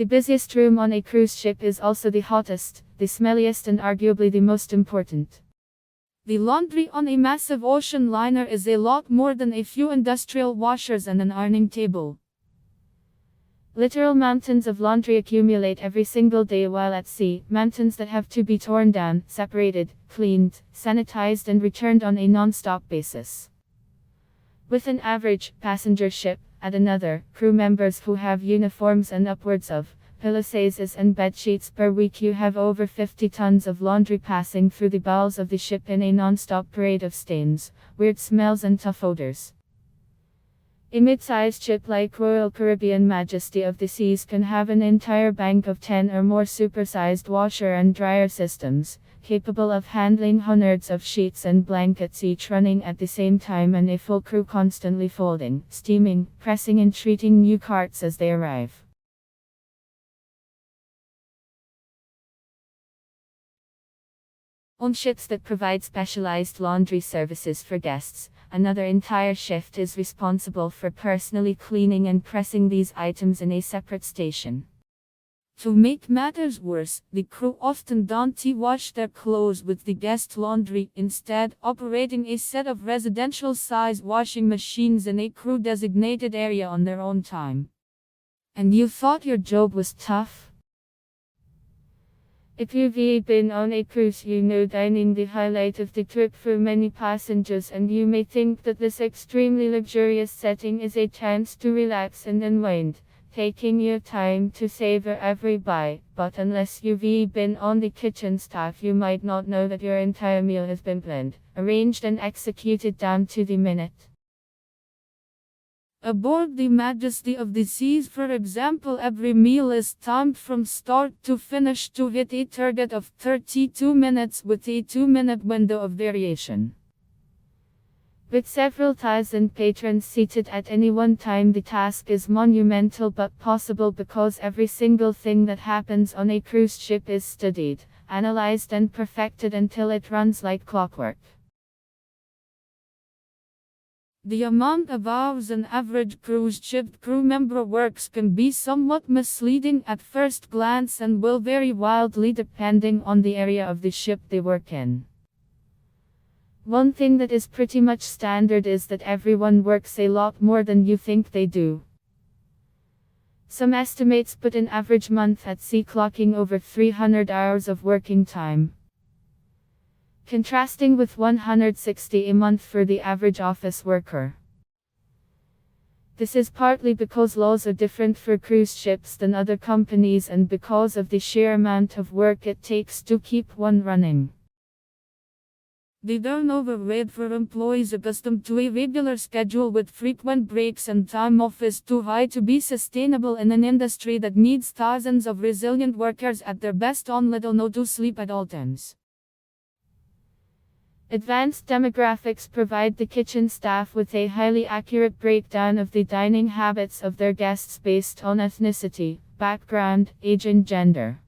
The busiest room on a cruise ship is also the hottest, the smelliest, and arguably the most important. The laundry on a massive ocean liner is a lot more than a few industrial washers and an ironing table. Literal mountains of laundry accumulate every single day while at sea, mountains that have to be torn down, separated, cleaned, sanitized, and returned on a non-stop basis. With an average passenger ship, at another, crew members who have uniforms and upwards of pillowcases and bedsheets per week, you have over 50 tons of laundry passing through the bowels of the ship in a non-stop parade of stains, weird smells, and tough odors. A mid-sized ship like Royal Caribbean Majesty of the Seas can have an entire bank of 10 or more supersized washer and dryer systems, capable of handling hundreds of sheets and blankets each running at the same time, and a full crew constantly folding, steaming, pressing, and treating new carts as they arrive. On ships that provide specialized laundry services for guests, another entire shift is responsible for personally cleaning and pressing these items in a separate station. To make matters worse, the crew often don't wash their clothes with the guest laundry, instead operating a set of residential-size washing machines in a crew-designated area on their own time. And you thought your job was tough? If you've been on a cruise, you know dining the highlight of the trip for many passengers, and you may think that this extremely luxurious setting is a chance to relax and unwind, taking your time to savor every bite, but unless you've been on the kitchen staff, you might not know that your entire meal has been planned, arranged, and executed down to the minute. Aboard the Majesty of the Seas, for example, every meal is timed from start to finish to hit a target of 32 minutes with a 2-minute window of variation. With several thousand patrons seated at any one time, the task is monumental but possible because every single thing that happens on a cruise ship is studied, analyzed, and perfected until it runs like clockwork. The amount of hours an average cruise ship crew member works can be somewhat misleading at first glance and will vary wildly depending on the area of the ship they work in. One thing that is pretty much standard is that everyone works a lot more than you think they do. Some estimates put an average month at sea clocking over 300 hours of working time, contrasting with 160 a month for the average office worker. This is partly because laws are different for cruise ships than other companies, and because of the sheer amount of work it takes to keep one running. The turnover rate for employees accustomed to a regular schedule with frequent breaks and time off is too high to be sustainable in an industry that needs thousands of resilient workers at their best on little to sleep at all times. Advanced demographics provide the kitchen staff with a highly accurate breakdown of the dining habits of their guests based on ethnicity, background, age, and gender.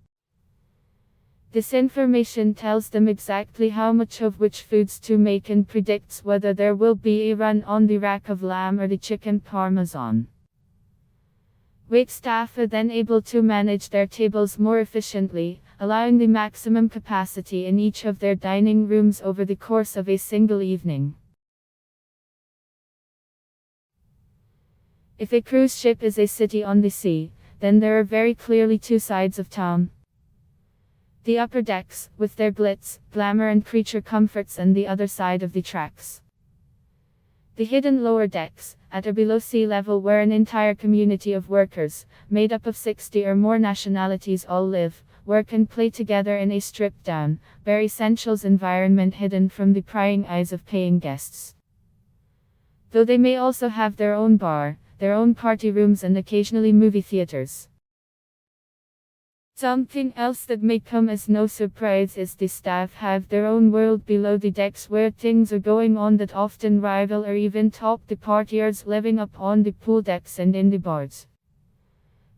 This information tells them exactly how much of which foods to make and predicts whether there will be a run on the rack of lamb or the chicken parmesan. Wait staff are then able to manage their tables more efficiently, allowing the maximum capacity in each of their dining rooms over the course of a single evening. If a cruise ship is a city on the sea, then there are very clearly two sides of town. The upper decks, with their glitz, glamour, and creature comforts, and the other side of the tracks. The hidden lower decks, at or below sea level, where an entire community of workers, made up of 60 or more nationalities, all live, work, and play together in a stripped-down, bare essentials environment hidden from the prying eyes of paying guests. Though they may also have their own bar, their own party rooms, and occasionally movie theaters. Something else that may come as no surprise is the staff have their own world below the decks where things are going on that often rival or even top the partiers living up on the pool decks and in the bars.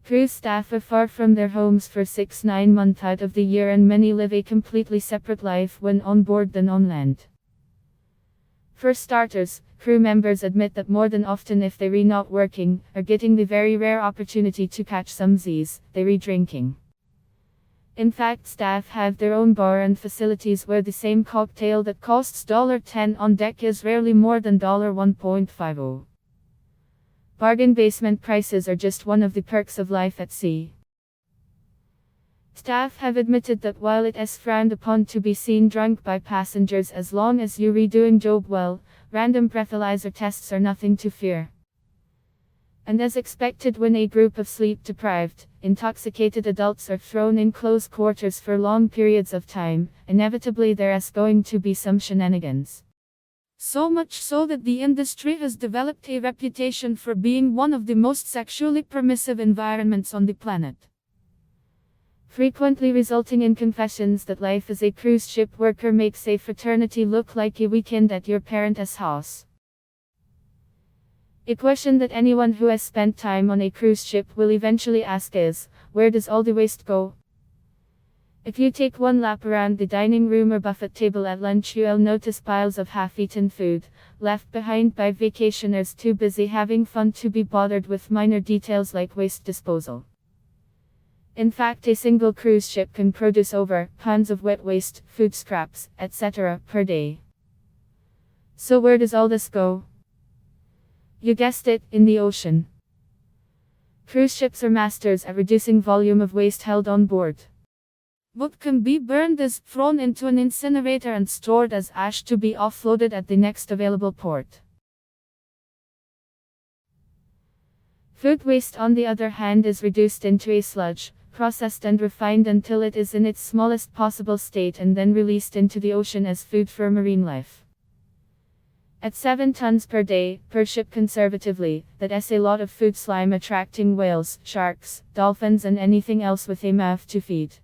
Cruise staff are far from their homes for 6-9 months out of the year, and many live a completely separate life when on board than on land. For starters, crew members admit that more than often if they not working, are getting the very rare opportunity to catch some Z's, they drinking. In fact, staff have their own bar and facilities where the same cocktail that costs $10 on deck is rarely more than $1.50. Bargain basement prices are just one of the perks of life at sea. Staff have admitted that while it is frowned upon to be seen drunk by passengers as long as you're doing job well, random breathalyzer tests are nothing to fear. And as expected, when a group of sleep-deprived, intoxicated adults are thrown in close quarters for long periods of time, inevitably there is going to be some shenanigans. So much so that the industry has developed a reputation for being one of the most sexually permissive environments on the planet, frequently resulting in confessions that life as a cruise ship worker makes a fraternity look like a weekend at your parents' house. A question that anyone who has spent time on a cruise ship will eventually ask is, where does all the waste go? If you take one lap around the dining room or buffet table at lunch, you'll notice piles of half-eaten food, left behind by vacationers too busy having fun to be bothered with minor details like waste disposal. In fact, a single cruise ship can produce over tons of wet waste, food scraps, etc. per day. So where does all this go? You guessed it, in the ocean. Cruise ships are masters at reducing volume of waste held on board. What can be burned is thrown into an incinerator and stored as ash to be offloaded at the next available port. Food waste, on the other hand, is reduced into a sludge, processed and refined until it is in its smallest possible state and then released into the ocean as food for marine life. At 7 tons per day, per ship conservatively, that is a lot of food slime attracting whales, sharks, dolphins and anything else with a mouth to feed.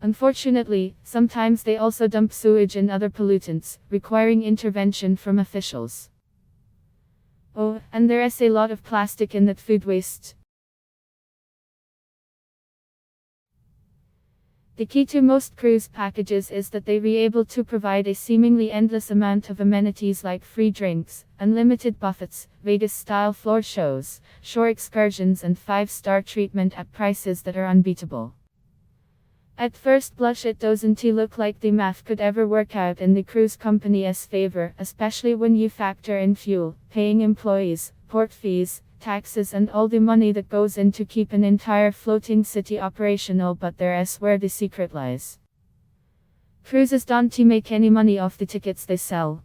Unfortunately, sometimes they also dump sewage and other pollutants, requiring intervention from officials. Oh, and there is a lot of plastic in that food waste. The key to most cruise packages is that they are able to provide a seemingly endless amount of amenities like free drinks, unlimited buffets, Vegas-style floor shows, shore excursions and 5-star treatment at prices that are unbeatable. At first blush, it doesn't look like the math could ever work out in the cruise company's favor, especially when you factor in fuel, paying employees, port fees, taxes and all the money that goes in to keep an entire floating city operational, but there is where the secret lies. Cruises don't make any money off the tickets they sell.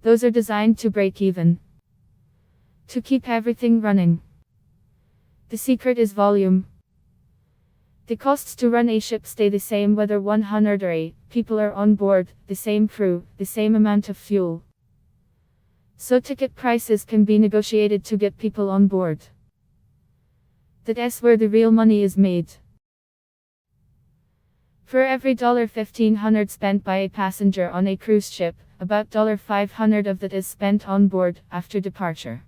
Those are designed to break even, to keep everything running. The secret is volume. The costs to run a ship stay the same whether 100 or 8 people are on board, the same crew, the same amount of fuel. So ticket prices can be negotiated to get people on board. That's where the real money is made. For every $1,500 spent by a passenger on a cruise ship, about $500 of that is spent on board after departure.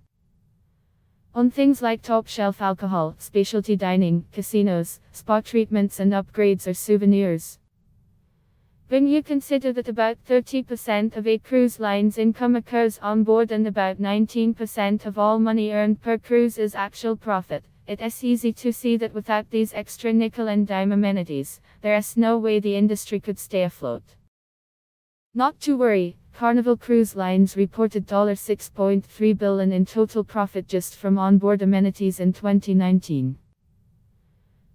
On things like top-shelf alcohol, specialty dining, casinos, spa treatments and upgrades or souvenirs. When you consider that about 30% of a cruise line's income occurs on board and about 19% of all money earned per cruise is actual profit, it is easy to see that without these extra nickel and dime amenities, there is no way the industry could stay afloat. Not to worry, Carnival Cruise Lines reported $6.3 billion in total profit just from onboard amenities in 2019.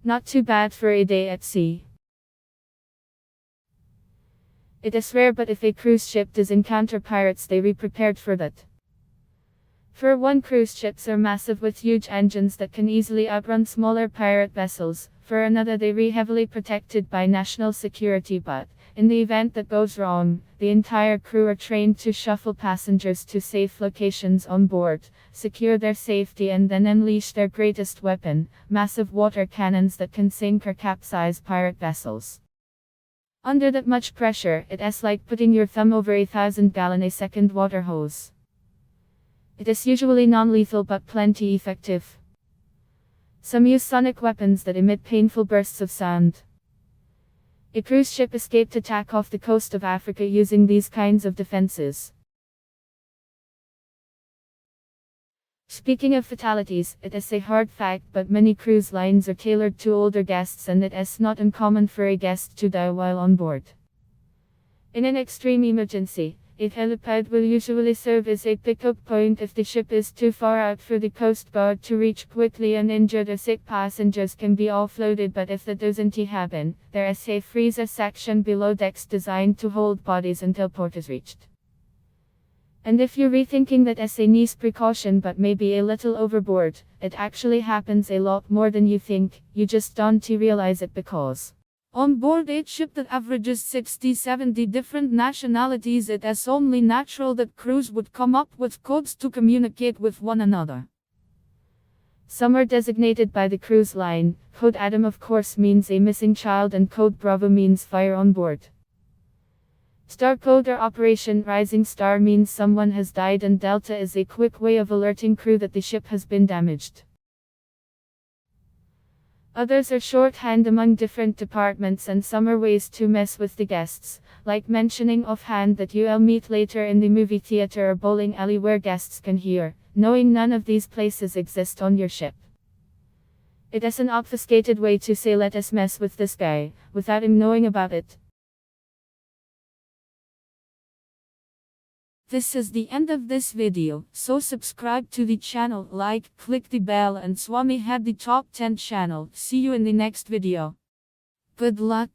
Not too bad for a day at sea. It is rare, but if a cruise ship does encounter pirates, they be prepared for that. For one, cruise ships are massive with huge engines that can easily outrun smaller pirate vessels. For another, they are heavily protected by national security, but in the event that goes wrong, the entire crew are trained to shuffle passengers to safe locations on board, secure their safety and then unleash their greatest weapon, massive water cannons that can sink or capsize pirate vessels. Under that much pressure, it is like putting your thumb over a 1,000-gallon-a-second water hose. It is usually non-lethal but plenty effective. Some use sonic weapons that emit painful bursts of sound. A cruise ship escaped attack off the coast of Africa using these kinds of defenses. Speaking of fatalities, it is a hard fact, but many cruise lines are tailored to older guests, and it is not uncommon for a guest to die while on board. In an extreme emergency, a helipad will usually serve as a pickup point if the ship is too far out for the coast guard to reach quickly, and injured or sick passengers can be offloaded. But if that doesn't happen, there is a freezer section below decks designed to hold bodies until port is reached. And if you're rethinking that as a nice precaution but maybe a little overboard, it actually happens a lot more than you think, you just don't realize it because on board a ship that averages 60-70 different nationalities, it is only natural that crews would come up with codes to communicate with one another. Some are designated by the cruise line. Code Adam of course means a missing child, and Code Bravo means fire on board. Star code or Operation Rising Star means someone has died, and Delta is a quick way of alerting crew that the ship has been damaged. Others are shorthand among different departments, and some are ways to mess with the guests, like mentioning offhand that you'll meet later in the movie theater or bowling alley where guests can hear, knowing none of these places exist on your ship. It is an obfuscated way to say let us mess with this guy, without him knowing about it. This is the end of this video, so subscribe to the channel, like, click the bell, and Swami had the top 10 channel. See you in the next video. Good luck.